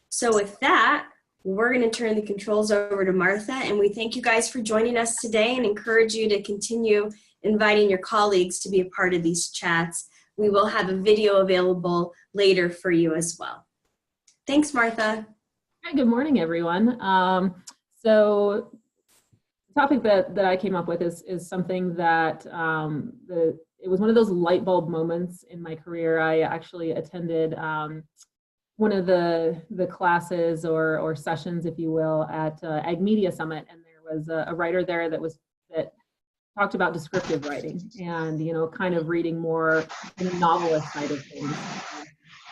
So with that, we're going to turn the controls over to Martha, and we thank you guys for joining us today and encourage you to continue inviting your colleagues to be a part of these chats. We will have a video available later for you as well. Thanks, Martha. Hi, good morning, everyone. So the topic that I came up with is something that it was one of those light bulb moments in my career. I actually attended one of the classes or sessions, if you will, at Ag Media Summit, and there was a writer there that talked about descriptive writing and kind of reading more in the novelist side of things.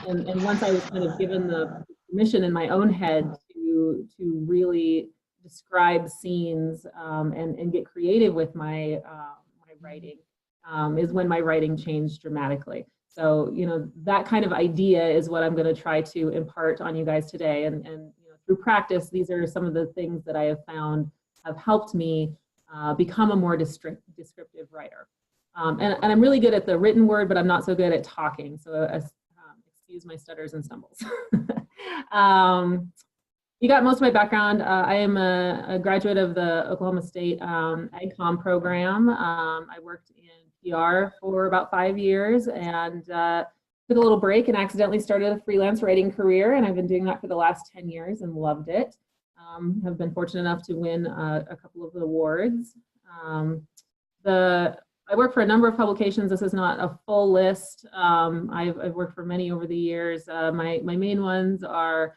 And once I was kind of given the permission in my own head to really describe scenes and get creative with my my writing, is when my writing changed dramatically. So, that kind of idea is what I'm going to try to impart on you guys today. And through practice, these are some of the things that I have found have helped me become a more descriptive writer. And I'm really good at the written word, but I'm not so good at talking. So excuse my stutters and stumbles. You got most of my background. I am a graduate of the Oklahoma State AgCom program. I worked in PR for about 5 years and took a little break and accidentally started a freelance writing career, and I've been doing that for the last 10 years and loved it. Have been fortunate enough to win a couple of awards. I work for a number of publications. This is not a full list. I've worked for many over the years. My main ones are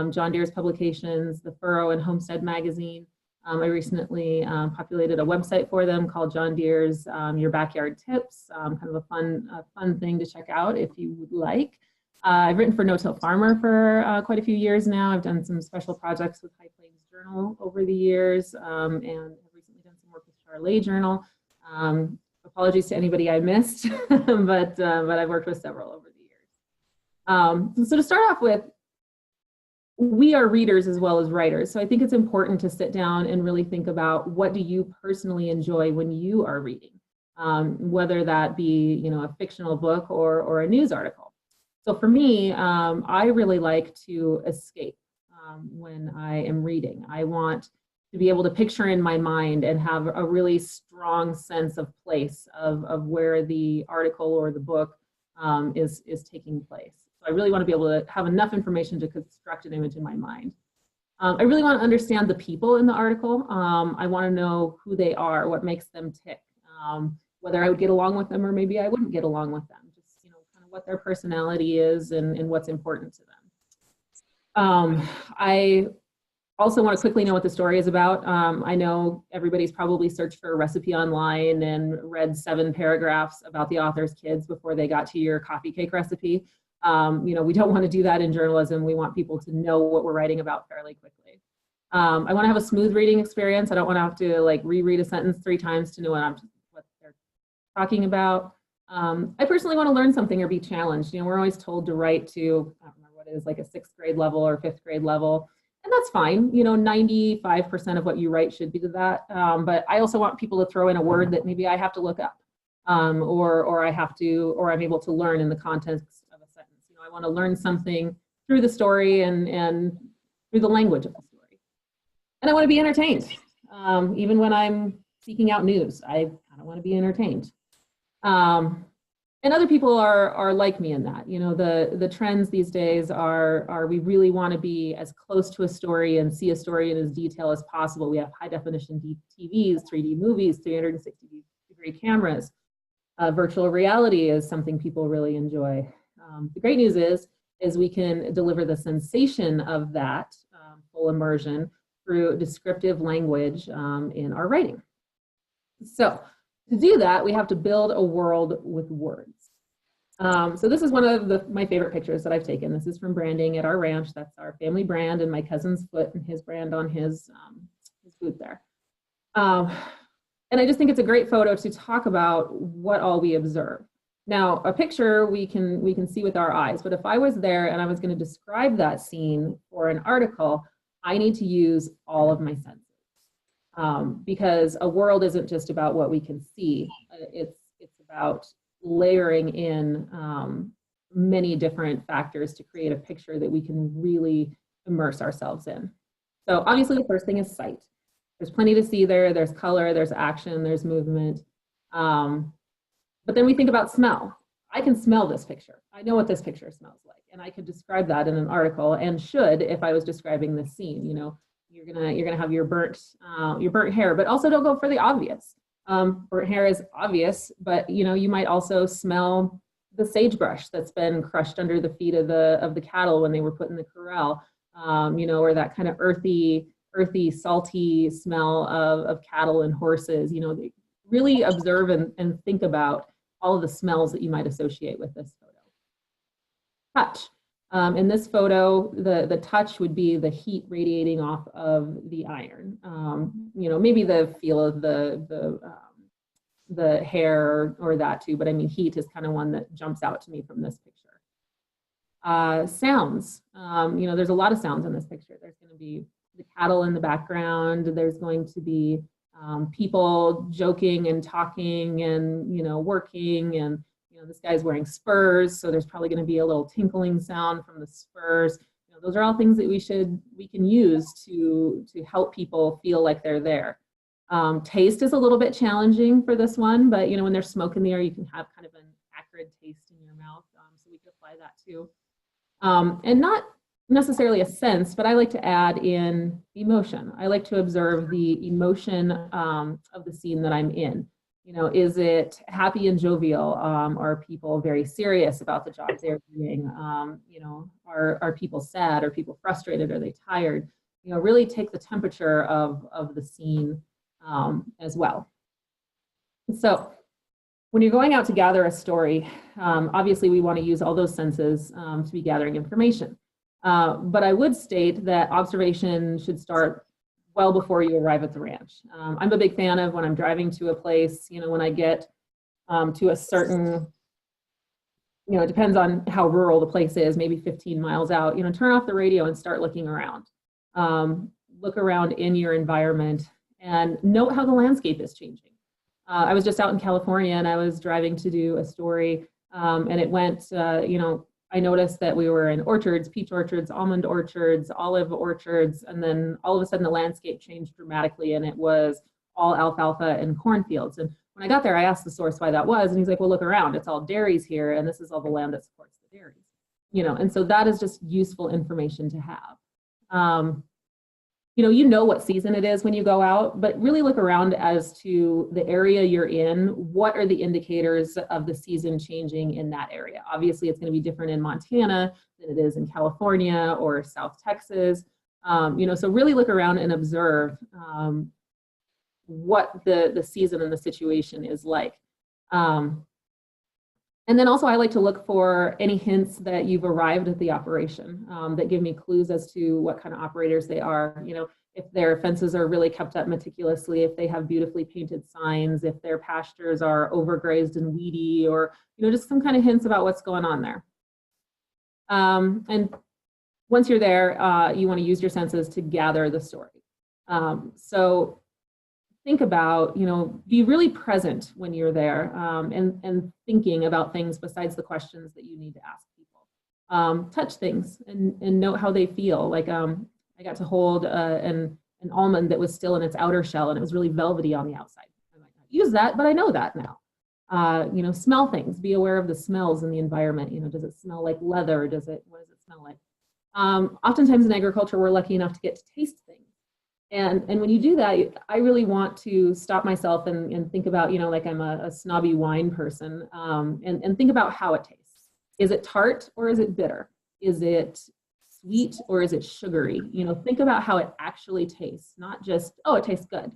John Deere's publications, the Furrow and Homestead magazine. I recently populated a website for them called John Deere's Your Backyard Tips, kind of a fun thing to check out if you would like. I've written for No-Till Farmer for quite a few years now. I've done some special projects with High Plains Journal over the years, and have recently done some work with Charlet Journal. Apologies to anybody I missed, but I've worked with several over the years. So to start off with, we are readers as well as writers. So I think it's important to sit down and really think about, what do you personally enjoy when you are reading, whether that be a fictional book or a news article. So for me, I really like to escape when I am reading. I want to be able to picture in my mind and have a really strong sense of place of where the article or the book is taking place. So I really want to be able to have enough information to construct an image in my mind. I really want to understand the people in the article. I want to know who they are, what makes them tick, whether I would get along with them or maybe I wouldn't get along with them. Just kind of what their personality is and what's important to them. I also want to quickly know what the story is about. I know everybody's probably searched for a recipe online and read 7 paragraphs about the author's kids before they got to your coffee cake recipe. We don't want to do that in journalism. We want people to know what we're writing about fairly quickly. I want to have a smooth reading experience. I don't want to have to reread a sentence 3 times to know what they're talking about. I personally want to learn something or be challenged. We're always told to write to, I don't remember what it is, like a 6th grade level or 5th grade level. And that's fine. 95% of what you write should be to that. But I also want people to throw in a word that maybe I have to look up, or I'm able to learn in the context of a sentence. I want to learn something through the story and through the language of the story. And I want to be entertained. Even when I'm seeking out news, I kind of want to be entertained. And other people are like me in that. The trends these days are we really want to be as close to a story and see a story in as detail as possible. We have high definition TVs, 3D movies, 360-degree cameras. Virtual reality is something people really enjoy. The great news is we can deliver the sensation of that full immersion through descriptive language in our writing. So to do that, we have to build a world with words. So this is one of my favorite pictures that I've taken. This is from branding at our ranch. That's our family brand and my cousin's foot and his brand on his boot there. And I just think it's a great photo to talk about what all we observe. Now, a picture we can see with our eyes, but if I was there and I was going to describe that scene for an article, I need to use all of my senses. Because a world isn't just about what we can see. It's about layering in many different factors to create a picture that we can really immerse ourselves in. So obviously the first thing is sight. There's plenty to see there. There's color, there's action, there's movement. But then we think about smell. I can smell this picture. I know what this picture smells like, and I could describe that in an article, and should if I was describing this scene. You know, you're gonna have your burnt hair, but also don't go for the obvious. Burnt hair is obvious, but you know, you might also smell the sagebrush that's been crushed under the feet of the cattle when they were put in the corral. You know, or that kind of earthy, salty smell of cattle and horses. You know, they really observe and think about all of the smells that you might associate with this photo. Touch. In this photo, the touch would be the heat radiating off of the iron. You know, maybe the feel of the hair or that too, but I mean, heat is kind of one that jumps out to me from this picture. Sounds. You know, there's a lot of sounds in this picture. There's going to be the cattle in the background. There's going to be people joking and talking and, you know, working, and, you know, this guy's wearing spurs, so there's probably going to be a little tinkling sound from the spurs. You know, those are all things that we can use to help people feel like they're there. Taste is a little bit challenging for this one, but, you know, when there's smoke in the air, you can have kind of an acrid taste in your mouth, so we could apply that too. And not necessarily a sense, but I like to add in emotion. I like to observe the emotion of the scene that I'm in. You know, is it happy and jovial? Are people very serious about the job they're doing? You know, are people sad? Are people frustrated? Are they tired? You know, really take the temperature of the scene as well. So when you're going out to gather a story, obviously we want to use all those senses to be gathering information. But I would state that observation should start well before you arrive at the ranch. I'm a big fan of when I'm driving to a place, you know, when I get to a certain, you know, it depends on how rural the place is, maybe 15 miles out, you know, turn off the radio and start looking around. Look around in your environment and note how the landscape is changing. I was just out in California and I was driving to do a story, and it went, you know, I noticed that we were in orchards, peach orchards, almond orchards, olive orchards, and then all of a sudden the landscape changed dramatically and it was all alfalfa and cornfields. And when I got there, I asked the source why that was, and he's like, well, look around, it's all dairies here, and this is all the land that supports the dairies. You know, and so that is just useful information to have. You know what season it is when you go out, but really look around as to the area you're in. What are the indicators of the season changing in that area? Obviously, it's going to be different in Montana than it is in California or South Texas. You know, so really look around and observe what the season and the situation is like. And then also I like to look for any hints that you've arrived at the operation that give me clues as to what kind of operators they are. You know, if their fences are really kept up meticulously, if they have beautifully painted signs, if their pastures are overgrazed and weedy, or, you know, just some kind of hints about what's going on there. And once you're there, you want to use your senses to gather the story. So think about, you know, be really present when you're there, and thinking about things besides the questions that you need to ask people. Touch things and note how they feel. Like I got to hold an almond that was still in its outer shell and it was really velvety on the outside. I might not use that, but I know that now. You know, smell things, be aware of the smells in the environment. You know, does it smell like leather? What does it smell like? Oftentimes in agriculture, we're lucky enough to get to taste things. And when you do that, I really want to stop myself and think about, you know, like I'm a snobby wine person, and think about how it tastes. Is it tart or is it bitter? Is it sweet or is it sugary? You know, think about how it actually tastes, not just, oh, it tastes good.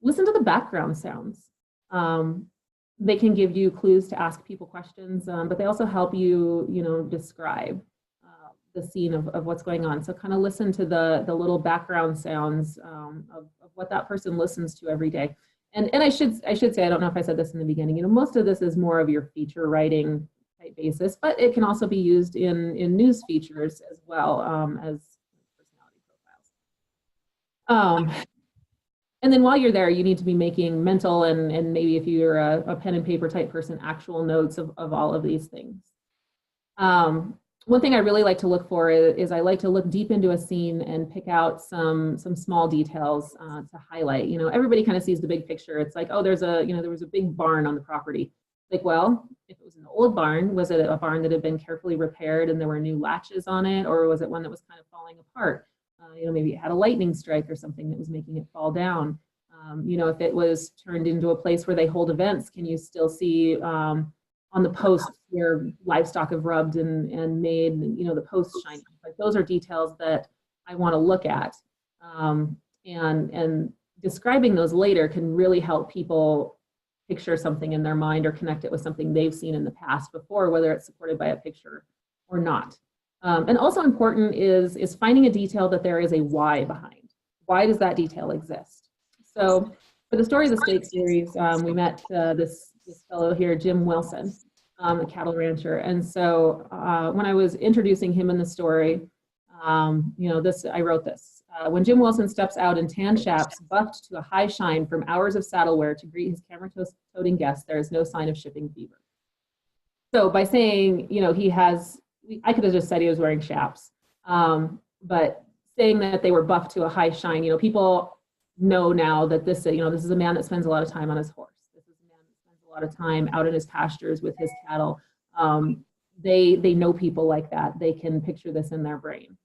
Listen to the background sounds. They can give you clues to ask people questions, but they also help you, you know, describe the scene of what's going on. So kind of listen to the little background sounds of what that person listens to every day. And I should say, I don't know if I said this in the beginning, you know, most of this is more of your feature writing type basis, but it can also be used in news features as well, as personality profiles. And then while you're there, you need to be making mental and maybe if you're a pen and paper type person, actual notes of all of these things. One thing I really like to look for is I like to look deep into a scene and pick out some small details to highlight. Everybody kind of sees the big picture. It's like, oh, there was a big barn on the property. Like, well, if it was an old barn, was it a barn that had been carefully repaired and there were new latches on it, or was it one that was kind of falling apart? Maybe it had a lightning strike or something that was making it fall down. If it was turned into a place where they hold events, can you still see on the posts where livestock have rubbed and made, the posts shiny? Like, those are details that I want to look at. And describing those later can really help people picture something in their mind or connect it with something they've seen in the past before, whether it's supported by a picture or not. And also important is finding a detail that there is a why behind. Why does that detail exist? So for the Story of the Stake series, we met this fellow here, Jim Wilson, a cattle rancher. And so when I was introducing him in the story, I wrote this. When Jim Wilson steps out in tan chaps, buffed to a high shine from hours of saddle wear to greet his camera-toting guests, there is no sign of shipping fever. So by saying, I could have just said he was wearing chaps, but saying that they were buffed to a high shine, people know now that this is a man that spends a lot of time on his horse. This is a man that spends a lot of time out in his pastures with his cattle. They know people like that. They can picture this in their brain.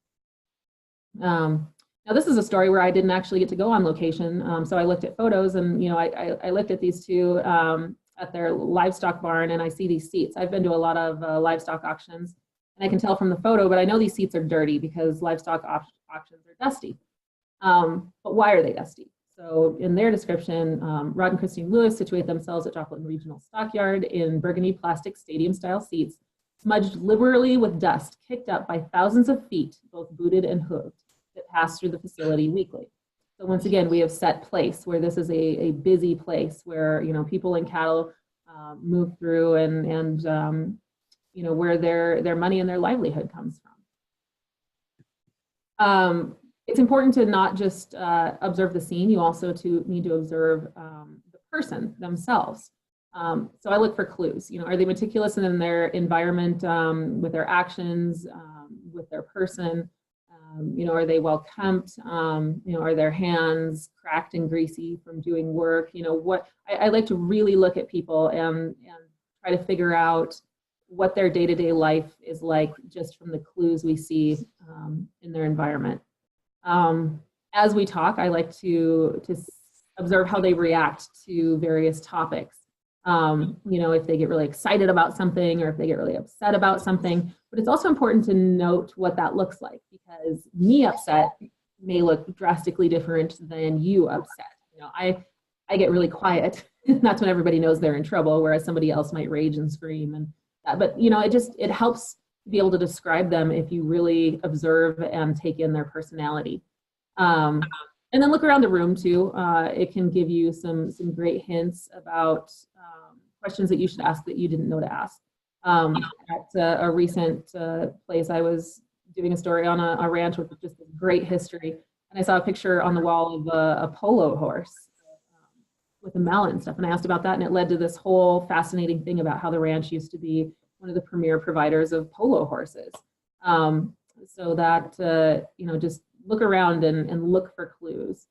Now, this is a story where I didn't actually get to go on location. So I looked at photos, and I looked at these two at their livestock barn, and I see these seats. I've been to a lot of livestock auctions, and I can tell from the photo, but I know these seats are dirty because livestock auctions are dusty. But why are they dusty? So in their description, Rod and Christine Lewis situate themselves at Joplin Regional Stockyard in burgundy plastic stadium-style seats, smudged liberally with dust, kicked up by thousands of feet, both booted and hooved, that pass through the facility weekly. So once again, we have set place where this is a busy place where people and cattle move through and where their money and their livelihood comes from. It's important to not just observe the scene. You also need to observe the person themselves. So I look for clues. Are they meticulous in their environment, with their actions, with their person? Are they well kempt? Are their hands cracked and greasy from doing work? I like to really look at people and try to figure out what their day-to-day life is like just from the clues we see in their environment. As we talk, I like to observe how they react to various topics. If they get really excited about something or if they get really upset about something. But it's also important to note what that looks like, because me upset may look drastically different than you upset. I get really quiet. That's when everybody knows they're in trouble, whereas somebody else might rage and scream. And but it helps to be able to describe them if you really observe and take in their personality. And then look around the room too. It can give you some great hints about questions that you should ask that you didn't know to ask. At a recent place, I was doing a story on a ranch with just a great history, and I saw a picture on the wall of a polo horse with a mallet and stuff, and I asked about that, and it led to this whole fascinating thing about how the ranch used to be one of the premier providers of polo horses. So that, just look around and look for clues.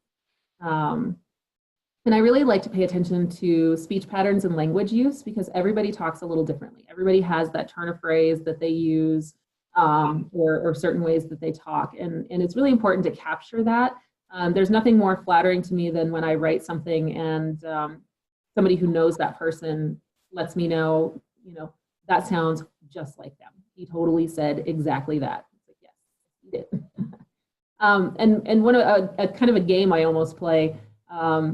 And I really like to pay attention to speech patterns and language use, because everybody talks a little differently. Everybody has that turn of phrase that they use, or certain ways that they talk. And it's really important to capture that. There's nothing more flattering to me than when I write something and somebody who knows that person lets me know, that sounds just like them. He totally said exactly that. Like, yes, he did. And one of a kind of a game I almost play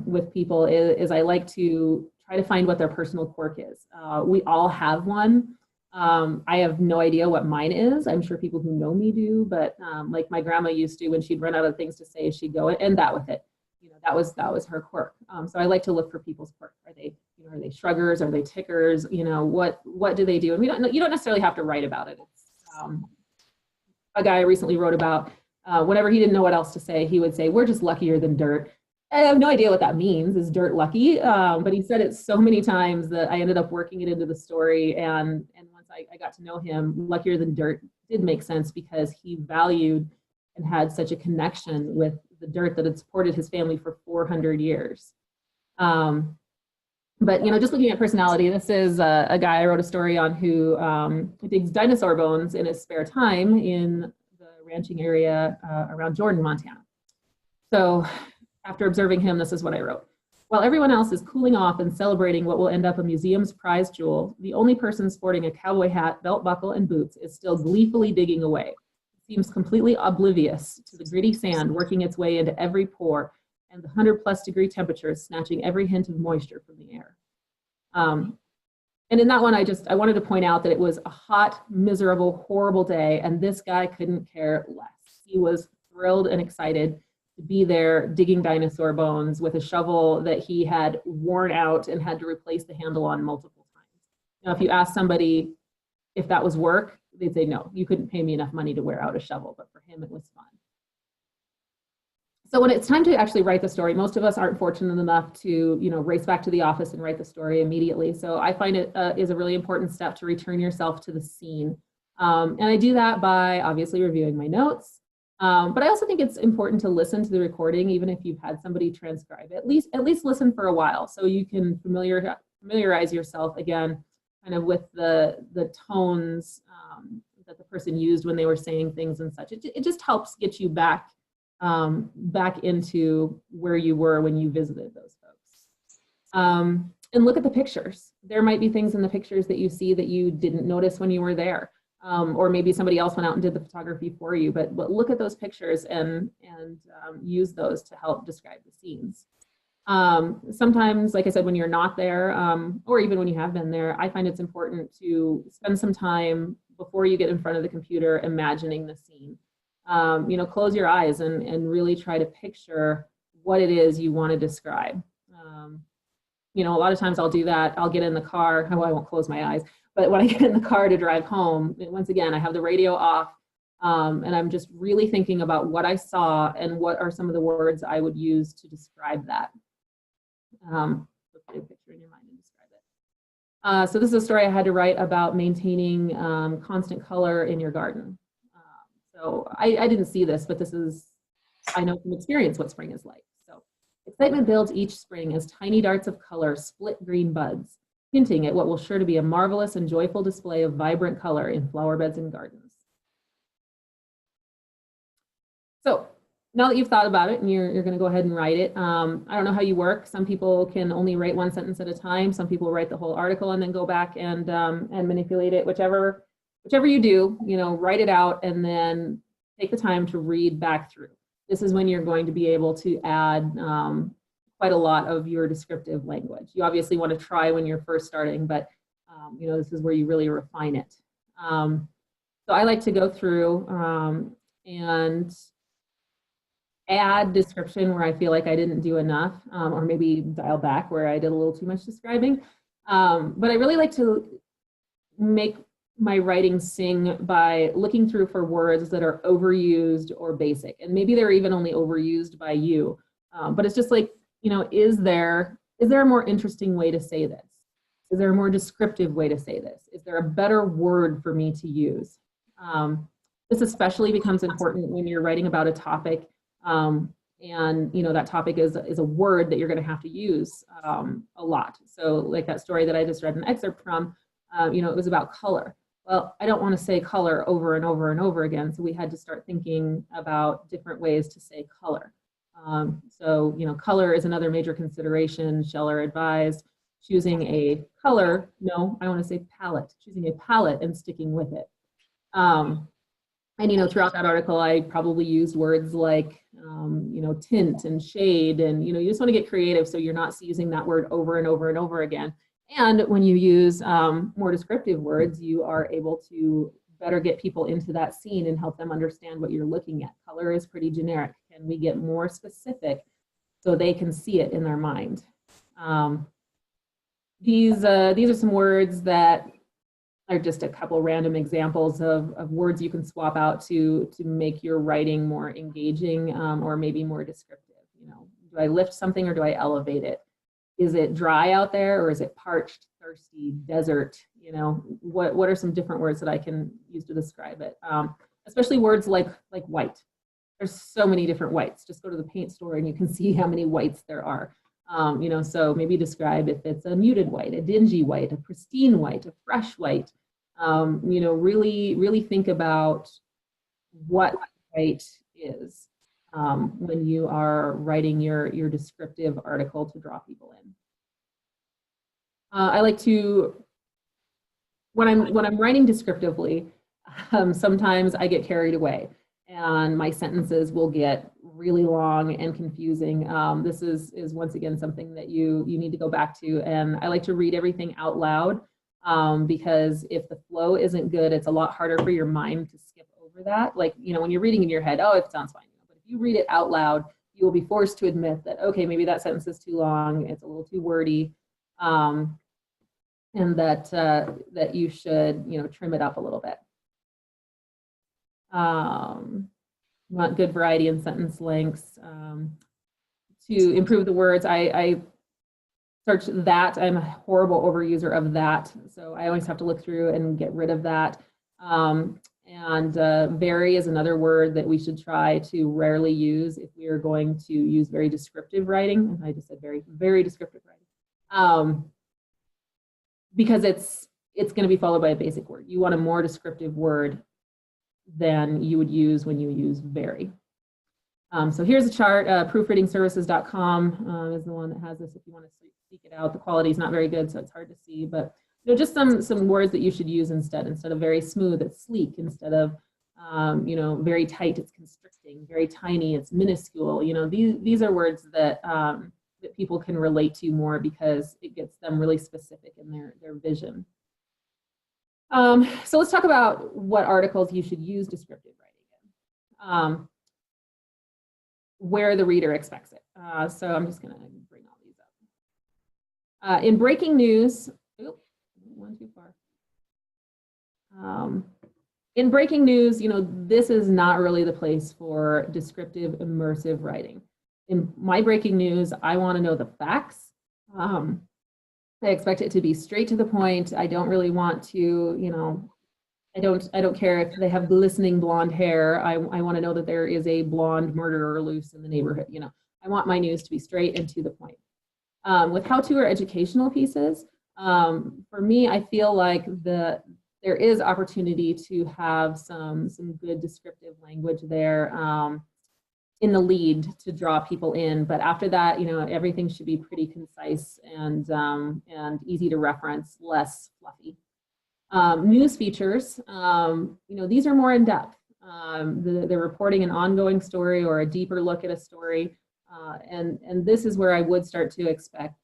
with people is I like to try to find what their personal quirk is. We all have one. I have no idea what mine is. I'm sure people who know me do, but like my grandma used to, when she'd run out of things to say, she'd go and that with it. That was her quirk. So I like to look for people's quirk. Are they shruggers? Are they tickers? What do they do? And you don't necessarily have to write about it. It's, a guy I recently wrote about, whenever he didn't know what else to say, he would say, "We're just luckier than dirt." I have no idea what that means. Is dirt lucky? But he said it so many times that I ended up working it into the story. And once I got to know him, luckier than dirt did make sense because he valued and had such a connection with the dirt that had supported his family for 400 years. But, you know, just looking at personality, this is a guy I wrote a story on who digs dinosaur bones in his spare time in the ranching area around Jordan, Montana. So after observing him, this is what I wrote. While everyone else is cooling off and celebrating what will end up a museum's prize jewel, the only person sporting a cowboy hat, belt buckle, and boots is still gleefully digging away. It seems completely oblivious to the gritty sand working its way into every pore and the 100+ degree temperatures snatching every hint of moisture from the air. And in that one, I wanted to point out that it was a hot, miserable, horrible day, and this guy couldn't care less. He was thrilled and excited to be there digging dinosaur bones with a shovel that he had worn out and had to replace the handle on multiple times. Now, if you ask somebody if that was work, they'd say, no, you couldn't pay me enough money to wear out a shovel, but for him, it was fun. So when it's time to actually write the story, most of us aren't fortunate enough to, you know, race back to the office and write the story immediately. So I find it is a really important step to return yourself to the scene. And I do that by obviously reviewing my notes. But I also think it's important to listen to the recording, even if you've had somebody transcribe it. At least listen for a while so you can familiarize yourself again kind of with the tones that the person used when they were saying things and such. It just helps get you back into where you were when you visited those folks. And look at the pictures. There might be things in the pictures that you see that you didn't notice when you were there. Or maybe somebody else went out and did the photography for you, but look at those pictures and use those to help describe the scenes. Sometimes, like I said, when you're not there, or even when you have been there, I find it's important to spend some time before you get in front of the computer imagining the scene. You know, close your eyes and really try to picture what it is you want to describe. You know, a lot of times I'll do that. I'll get in the car. Oh, I won't close my eyes. But when I get in the car to drive home, once again, I have the radio off, and I'm just really thinking about what I saw and what are some of the words I would use to describe that. Put a picture in your mind and describe it. So this is a story I had to write about maintaining constant color in your garden. So I didn't see this, but this is, I know from experience what spring is like. So excitement builds each spring as tiny darts of color split green buds, hinting at what will sure to be a marvelous and joyful display of vibrant color in flower beds and gardens. So now that you've thought about it and you're going to go ahead and write it, I don't know how you work. Some people can only write one sentence at a time. Some people write the whole article and then go back and manipulate it. Whichever you do, you know, write it out and then take the time to read back through. This is when you're going to be able to add quite a lot of your descriptive language. You obviously want to try when you're first starting, but you know, this is where you really refine it. So I like to go through and add description where I feel like I didn't do enough, or maybe dial back where I did a little too much describing. But I really like to make my writing sing by looking through for words that are overused or basic. And maybe they're even only overused by you. But it's just like, you know, is there a more interesting way to say this? Is there a more descriptive way to say this? Is there a better word for me to use? This especially becomes important when you're writing about a topic, and you know, that topic is a word that you're going to have to use a lot. So like that story that I just read an excerpt from, you know, it was about color. Well, I don't want to say color over and over and over again, so we had to start thinking about different ways to say color. So, you know, color is another major consideration. Scheller advised choosing a color, no, I want to say palette, choosing a palette and sticking with it. And, you know, throughout that article, I probably used words like, you know, tint and shade, and, you know, you just want to get creative so you're not using that word over and over and over again. And when you use more descriptive words, you are able to better get people into that scene and help them understand what you're looking at. Color is pretty generic. Can we get more specific so they can see it in their mind? These are some words that are just a couple random examples of words you can swap out to make your writing more engaging, or maybe more descriptive. You know, do I lift something or do I elevate it? Is it dry out there or is it parched, thirsty, desert? You know, what are some different words that I can use to describe it? Especially words like white. There's so many different whites. Just go to the paint store and you can see how many whites there are. You know, so maybe describe if it's a muted white, a dingy white, a pristine white, a fresh white. You know, really think about what white is when you are writing your descriptive article to draw people in. I like to, when I'm writing descriptively, sometimes I get carried away and my sentences will get really long and confusing. This is once again something that you need to go back to, and I like to read everything out loud because if the flow isn't good, it's a lot harder for your mind to skip over that. Like, you know, when you're reading in your head, oh, it sounds fine. But if you read it out loud, you will be forced to admit that, okay, maybe that sentence is too long, it's a little too wordy, and that you should, you know, trim it up a little bit. You want good variety in sentence lengths. To improve the words, I search that. I'm a horrible overuser of that, so I always have to look through and get rid of that. Very is another word that we should try to rarely use if we are going to use very descriptive writing. I just said very descriptive writing, because it's going to be followed by a basic word. You want a more descriptive word than you would use when you use very. So here's a chart. Proofreadingservices.com is the one that has this if you want to seek it out. The quality is not very good, so it's hard to see, but you know, just some words that you should use instead of very smooth, it's sleek. Instead of you know, very tight, it's constricting. Very tiny, it's minuscule. You know, these are words that that people can relate to more because it gets them really specific in their vision. So let's talk about what articles you should use descriptive writing in, where the reader expects it. So I'm just going to bring all these up. In breaking news, one too far. In breaking news, you know, this is not really the place for descriptive, immersive writing. In my breaking news, I want to know the facts. I expect it to be straight to the point. I don't really want to, you know, I don't care if they have glistening blonde hair. I want to know that there is a blonde murderer loose in the neighborhood. You know, I want my news to be straight and to the point. With how-to or educational pieces, for me, I feel like there is opportunity to have some good descriptive language there in the lead to draw people in. But after that, you know, everything should be pretty concise and easy to reference, less fluffy. News features, you know, these are more in depth. They're reporting an ongoing story or a deeper look at a story. And this is where I would start to expect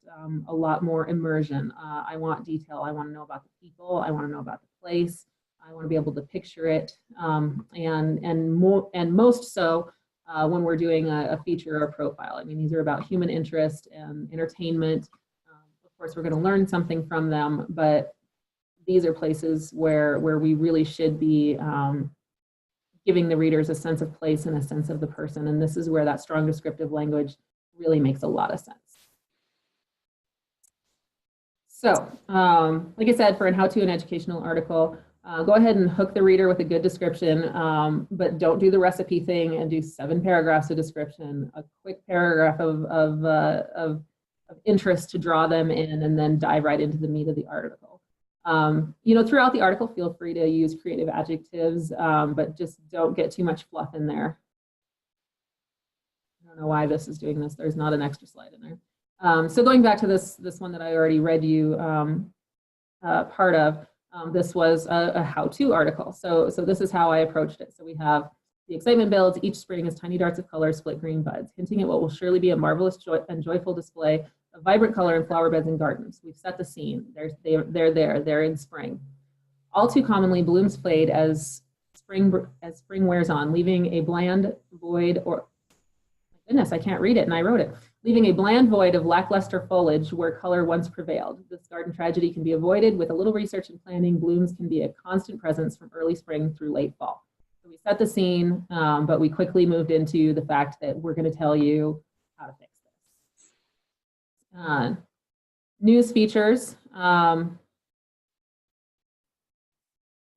a lot more immersion. I want detail. I want to know about the people. I want to know about the place. I want to be able to picture it. And most so when we're doing a feature or a profile. I mean, these are about human interest and entertainment. Of course, we're going to learn something from them, but these are places where we really should be giving the readers a sense of place and a sense of the person. And this is where that strong descriptive language really makes a lot of sense. So, like I said, for an how-to and educational article, go ahead and hook the reader with a good description, but don't do the recipe thing and do 7 paragraphs of description, a quick paragraph of interest to draw them in, and then dive right into the meat of the article. You know, throughout the article, feel free to use creative adjectives, but just don't get too much fluff in there. I don't know why this is doing this. There's not an extra slide in there. So going back to this one that I already read you part of, this was a how-to article. So this is how I approached it. So we have the excitement builds. Each spring is tiny darts of color, split green buds, hinting at what will surely be a marvelous and joyful display of vibrant color in flower beds and gardens. We've set the scene. They're in spring. All too commonly, blooms fade as spring wears on, leaving a bland void, or goodness, I can't read it and I wrote it. Leaving a bland void of lackluster foliage where color once prevailed. This garden tragedy can be avoided with a little research and planning. Blooms can be a constant presence from early spring through late fall. So we set the scene, but we quickly moved into the fact that we're going to tell you how to fix this. News features.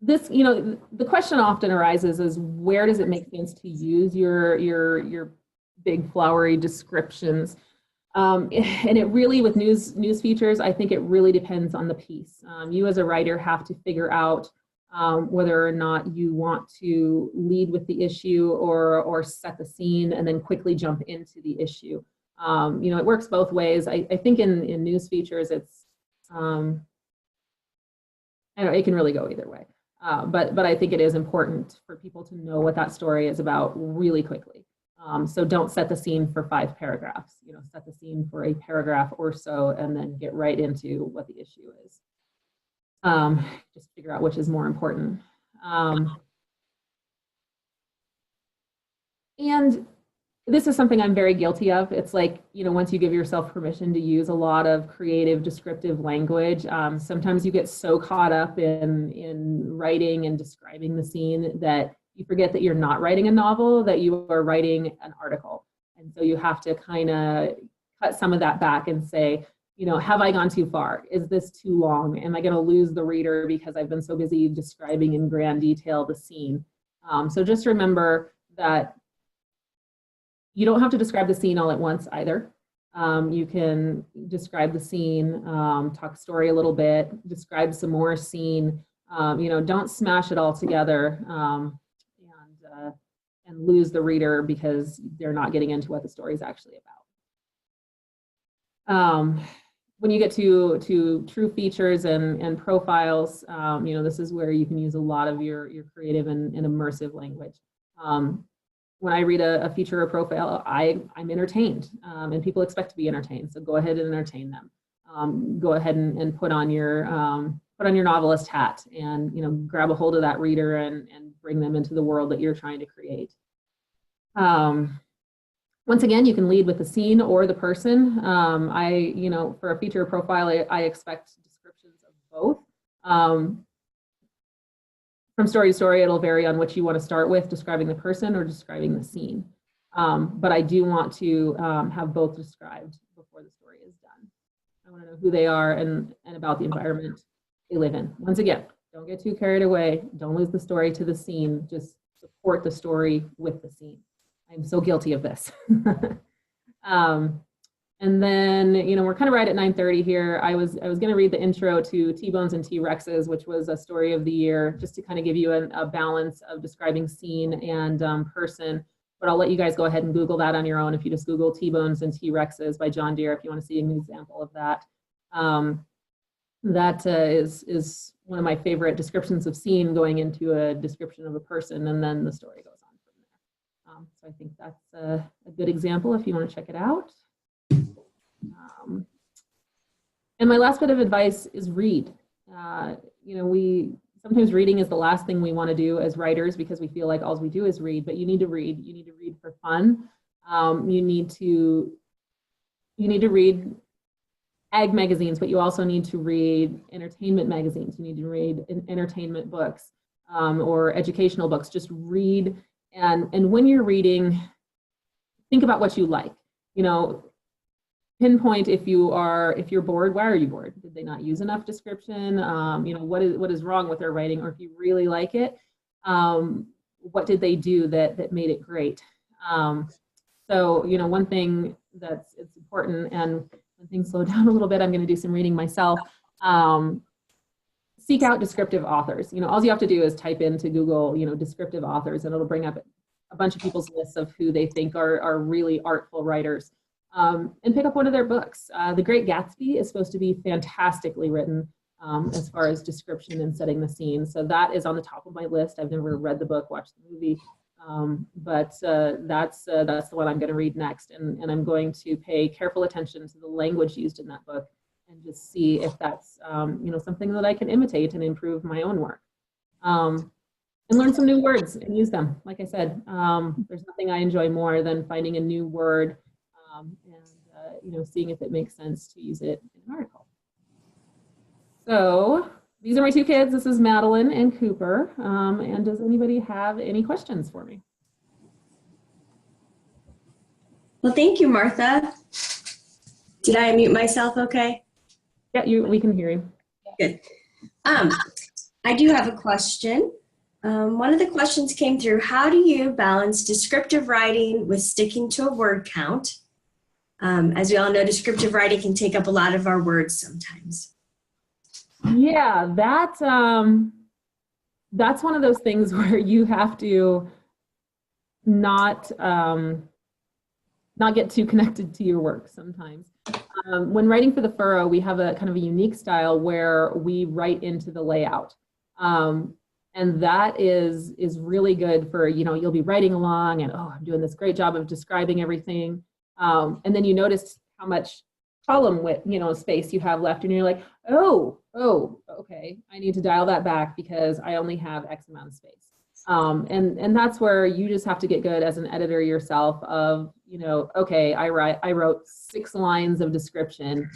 this, the question often arises is, where does it make sense to use your big flowery descriptions? And it really, with news features, I think it really depends on the piece. You as a writer have to figure out whether or not you want to lead with the issue or set the scene and then quickly jump into the issue. It works both ways. I think in news features, it's, I don't know, it can really go either way. But I think it is important for people to know what that story is about really quickly. So don't set the scene for 5 paragraphs, set the scene for a paragraph or so, and then get right into what the issue is. Just figure out which is more important. And this is something I'm very guilty of. It's like, once you give yourself permission to use a lot of creative, descriptive language, sometimes you get so caught up in writing and describing the scene that you forget that you're not writing a novel, that you are writing an article. And so you have to kind of cut some of that back and say, have I gone too far? Is this too long? Am I going to lose the reader because I've been so busy describing in grand detail the scene? So just remember that you don't have to describe the scene all at once either. You can describe the scene, talk story a little bit, describe some more scene. Don't smash it all together and lose the reader because they're not getting into what the story is actually about. When you get to true features and profiles, this is where you can use a lot of your creative and immersive language. When I read a feature or profile, I'm entertained, and people expect to be entertained. So go ahead and entertain them. Go ahead and put on your novelist hat and grab a hold of that reader and bring them into the world that you're trying to create. Once again, you can lead with the scene or the person. For a feature or profile, I expect descriptions of both. From story to story, it'll vary on which you want to start with, describing the person or describing the scene. But I do want to have both described before the story is done. I want to know who they are and about the environment they live in. Once again, don't get too carried away. Don't lose the story to the scene. Just support the story with the scene. I'm so guilty of this. And then, we're kind of right at 9:30 here. I was going to read the intro to T-Bones and T-Rexes, which was a story of the year, just to kind of give you a balance of describing scene and person. But I'll let you guys go ahead and Google that on your own. If you just Google T-Bones and T-Rexes by John Deere, if you want to see an example of that. That is one of my favorite descriptions of scene, going into a description of a person, and then the story goes on from there. So I think that's a good example if you want to check it out. And my last bit of advice is read. Sometimes reading is the last thing we want to do as writers because we feel like all we do is read, but you need to read. You need to read for fun. You need to read ag magazines, but you also need to read entertainment magazines. You need to read entertainment books or educational books. Just read, and when you're reading, think about what you like. Pinpoint if you're bored. Why are you bored? Did they not use enough description? What is wrong with their writing? Or if you really like it, what did they do that made it great? So one thing it's important, and when things slow down a little bit, I'm going to do some reading myself. Seek out descriptive authors. All you have to do is type into Google, descriptive authors, and it'll bring up a bunch of people's lists of who they think are really artful writers. And pick up one of their books. The Great Gatsby is supposed to be fantastically written as far as description and setting the scene. So that is on the top of my list. I've never read the book, watched the movie, but that's the one I'm going to read next. And I'm going to pay careful attention to the language used in that book and just see if that's something that I can imitate and improve my own work. And learn some new words and use them. Like I said, there's nothing I enjoy more than finding a new word and seeing if it makes sense to use it in an article. So these are my two kids. This is Madeline and Cooper. And does anybody have any questions for me? Well, thank you, Martha. Did I unmute myself okay? Yeah, we can hear you. Good. I do have a question. One of the questions came through, how do you balance descriptive writing with sticking to a word count? As we all know, descriptive writing can take up a lot of our words sometimes. Yeah, that's one of those things where you have to not get too connected to your work sometimes. When writing for the furrow, we have a kind of a unique style where we write into the layout. And that is really good for, you'll be writing along and, oh, I'm doing this great job of describing everything. And then you notice how much column width, space you have left, and you're like, oh, okay, I need to dial that back because I only have X amount of space. And that's where you just have to get good as an editor yourself of, okay, I wrote 6 lines of description.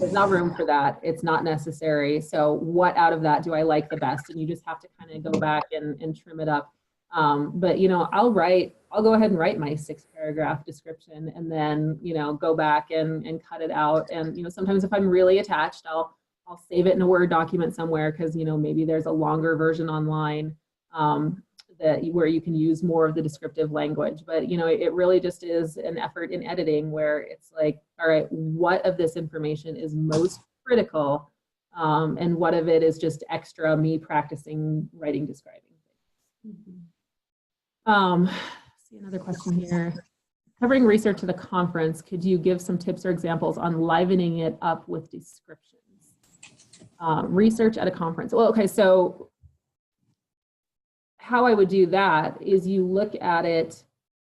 There's not room for that. It's not necessary. So what out of that do I like the best? And you just have to kind of go back and trim it up. But I'll go ahead and write my 6-paragraph description and then, go back and cut it out. And, sometimes if I'm really attached, I'll save it in a Word document somewhere because, maybe there's a longer version online where you can use more of the descriptive language. But, it really just is an effort in editing where it's like, all right, what of this information is most critical? And what of it is just extra me practicing writing, describing. See another question here. Covering research at a conference, could you give some tips or examples on livening it up with descriptions? Research at a conference. Well, okay, so how I would do that is you look at it,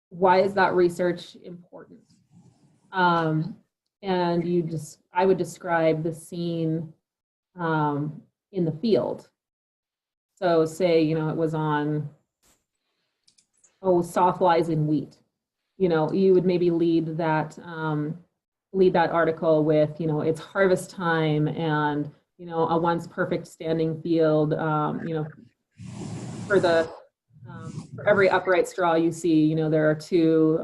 why is that research important? And I would describe the scene in the field. So say, it was on, sawflies in wheat. You would maybe lead that article with, it's harvest time and, a once perfect standing field, for every upright straw you see, there are 2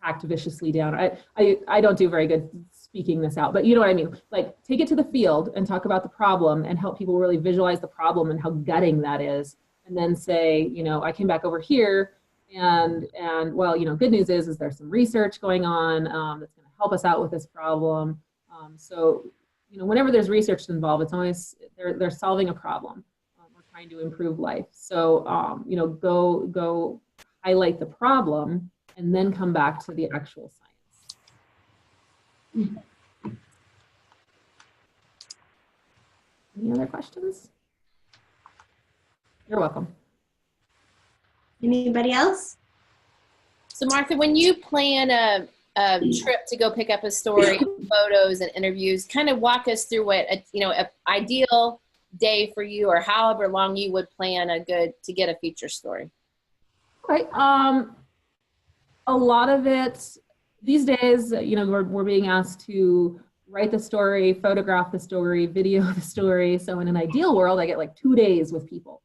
packed viciously down. I don't do very good speaking this out, but you know what I mean? Like, take it to the field and talk about the problem and help people really visualize the problem and how gutting that is. And then say, I came back over here and well, good news is there's some research going on that's going to help us out with this problem. So, whenever there's research involved, it's always, they're solving a problem. Trying to improve life. So, go highlight the problem and then come back to the actual science. Any other questions? You're welcome. Anybody else? So Martha, when you plan a trip to go pick up a story, photos and interviews, kind of walk us through what, an ideal day for you or however long you would plan to get a feature story. Right. A lot of it these days, we're being asked to write the story, photograph the story, video the story. So in an ideal world, I get like 2 days with people,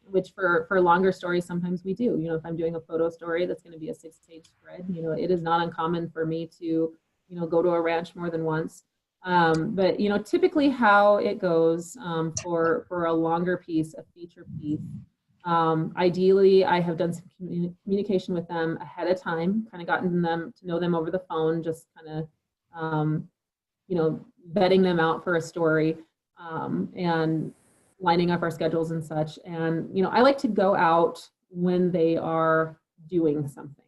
which for longer stories, sometimes we do. If I'm doing a photo story, that's going to be a 6-page spread. It is not uncommon for me to, go to a ranch more than once. But typically how it goes for a longer piece, a feature piece, ideally I have done some communication with them ahead of time, kind of gotten them to know them over the phone, just kind of vetting them out for a story and lining up our schedules and such. And I like to go out when they are doing something.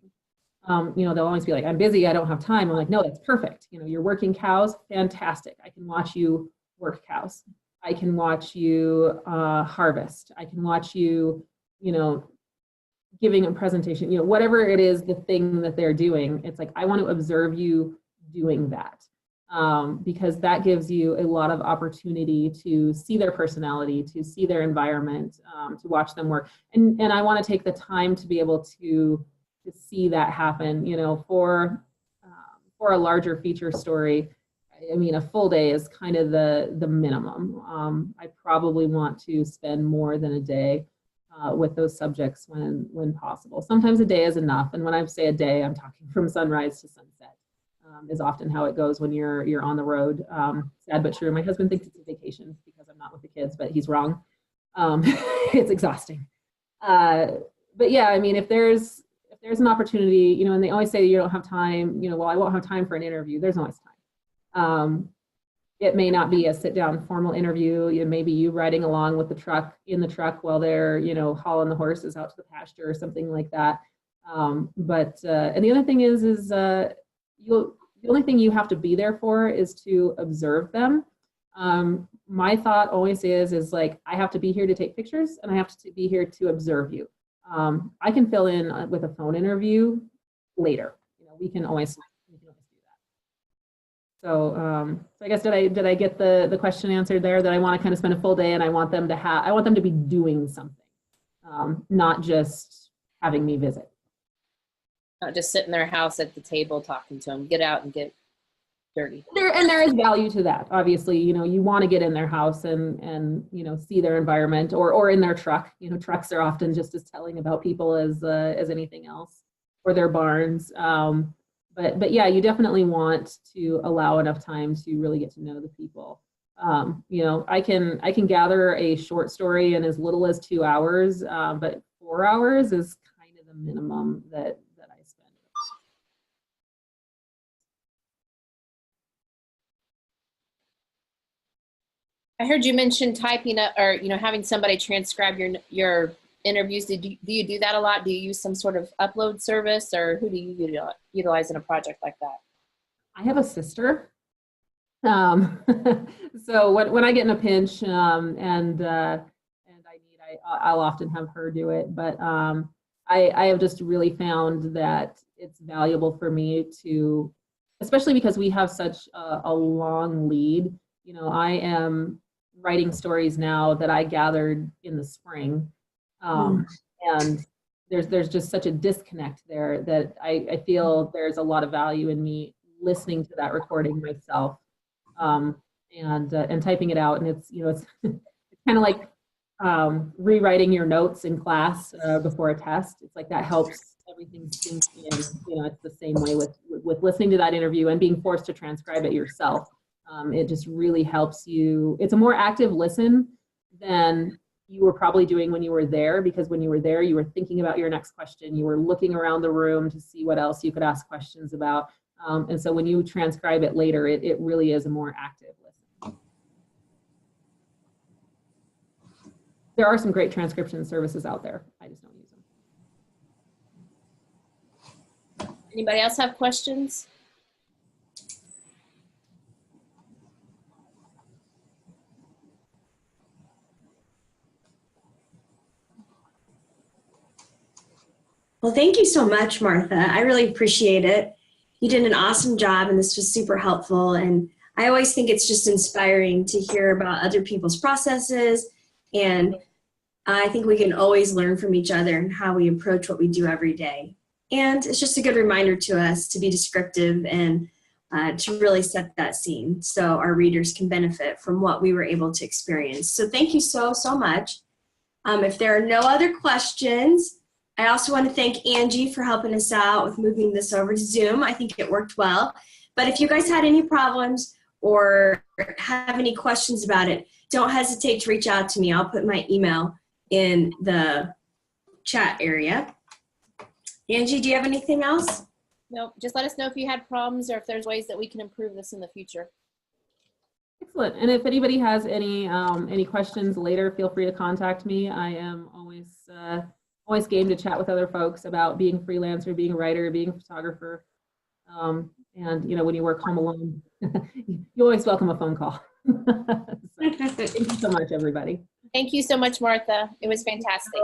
They'll always be like, I'm busy, I don't have time. I'm like, no, that's perfect. You're working cows, fantastic. I can watch you work cows. I can watch you harvest. I can watch you, giving a presentation, whatever it is, the thing that they're doing. It's like, I want to observe you doing that because that gives you a lot of opportunity to see their personality, to see their environment, to watch them work. And I want to take the time to be able to see that happen, for a larger feature story. I mean, a full day is kind of the minimum. I probably want to spend more than a day with those subjects when possible. Sometimes a day is enough. And when I say a day, I'm talking from sunrise to sunset is often how it goes when you're on the road. Sad but true. My husband thinks it's a vacation because I'm not with the kids, but he's wrong. It's exhausting. But yeah, I mean, if there's an opportunity, you know, and they always say you don't have time, you know, well, I won't have time for an interview. There's always time. It may not be a sit down formal interview. It may be you riding along with the truck in the truck while they're, you know, hauling the horses out to the pasture or something like that. And the other thing is the only thing you have to be there for is to observe them. My thought always is like, I have to be here to take pictures and I have to be here to observe you. I can fill in with a phone interview later. You know, we can always do that. So, I guess did I get the question answered there? That I want to kind of spend a full day and I want them to be doing something, not just having me visit. Not just sit in their house at the table talking to them. Get out and get dirty. There is value to that. Obviously, you know, you want to get in their house and you know, see their environment or in their truck. You know, trucks are often just as telling about people as anything else, or their barns. But yeah, you definitely want to allow enough time to really get to know the people. You know, I can gather a short story in as little as 2 hours, but 4 hours is kind of the minimum that I spend. I heard you mention typing up, or you know, having somebody transcribe your interviews. Do you do that a lot? Do you use some sort of upload service, or who do you utilize in a project like that? I have a sister. So when I get in a pinch and I'll often have her do it. But I have just really found that it's valuable for me to, especially because we have such a long lead. You know, I am writing stories now that I gathered in the spring. And there's just such a disconnect there that I feel there's a lot of value in me listening to that recording myself, and typing it out. And it's, you know, it's kind of like rewriting your notes in class before a test. It's like that helps everything sink in. You know, it's the same way with listening to that interview and being forced to transcribe it yourself. It just really helps you. It's a more active listen than you were probably doing when you were there, because when you were there, you were thinking about your next question. You were looking around the room to see what else you could ask questions about. And so when you transcribe it later, it really is a more active listen. There are some great transcription services out there. I just don't use them. Anybody else have questions? Well, thank you so much, Martha. I really appreciate it. You did an awesome job, and this was super helpful. And I always think it's just inspiring to hear about other people's processes. And I think we can always learn from each other and how we approach what we do every day. And it's just a good reminder to us to be descriptive and to really set that scene so our readers can benefit from what we were able to experience. So thank you so much. If there are no other questions, I also want to thank Angie for helping us out with moving this over to Zoom. I think it worked well. But if you guys had any problems or have any questions about it, don't hesitate to reach out to me. I'll put my email in the chat area. Angie, do you have anything else? No, just let us know if you had problems or if there's ways that we can improve this in the future. Excellent. And if anybody has any questions later, feel free to contact me. I am always game to chat with other folks about being a freelancer, being a writer, being a photographer. And you know, when you work home alone, you always welcome a phone call. So, thank you so much, everybody. Thank you so much, Martha. It was fantastic.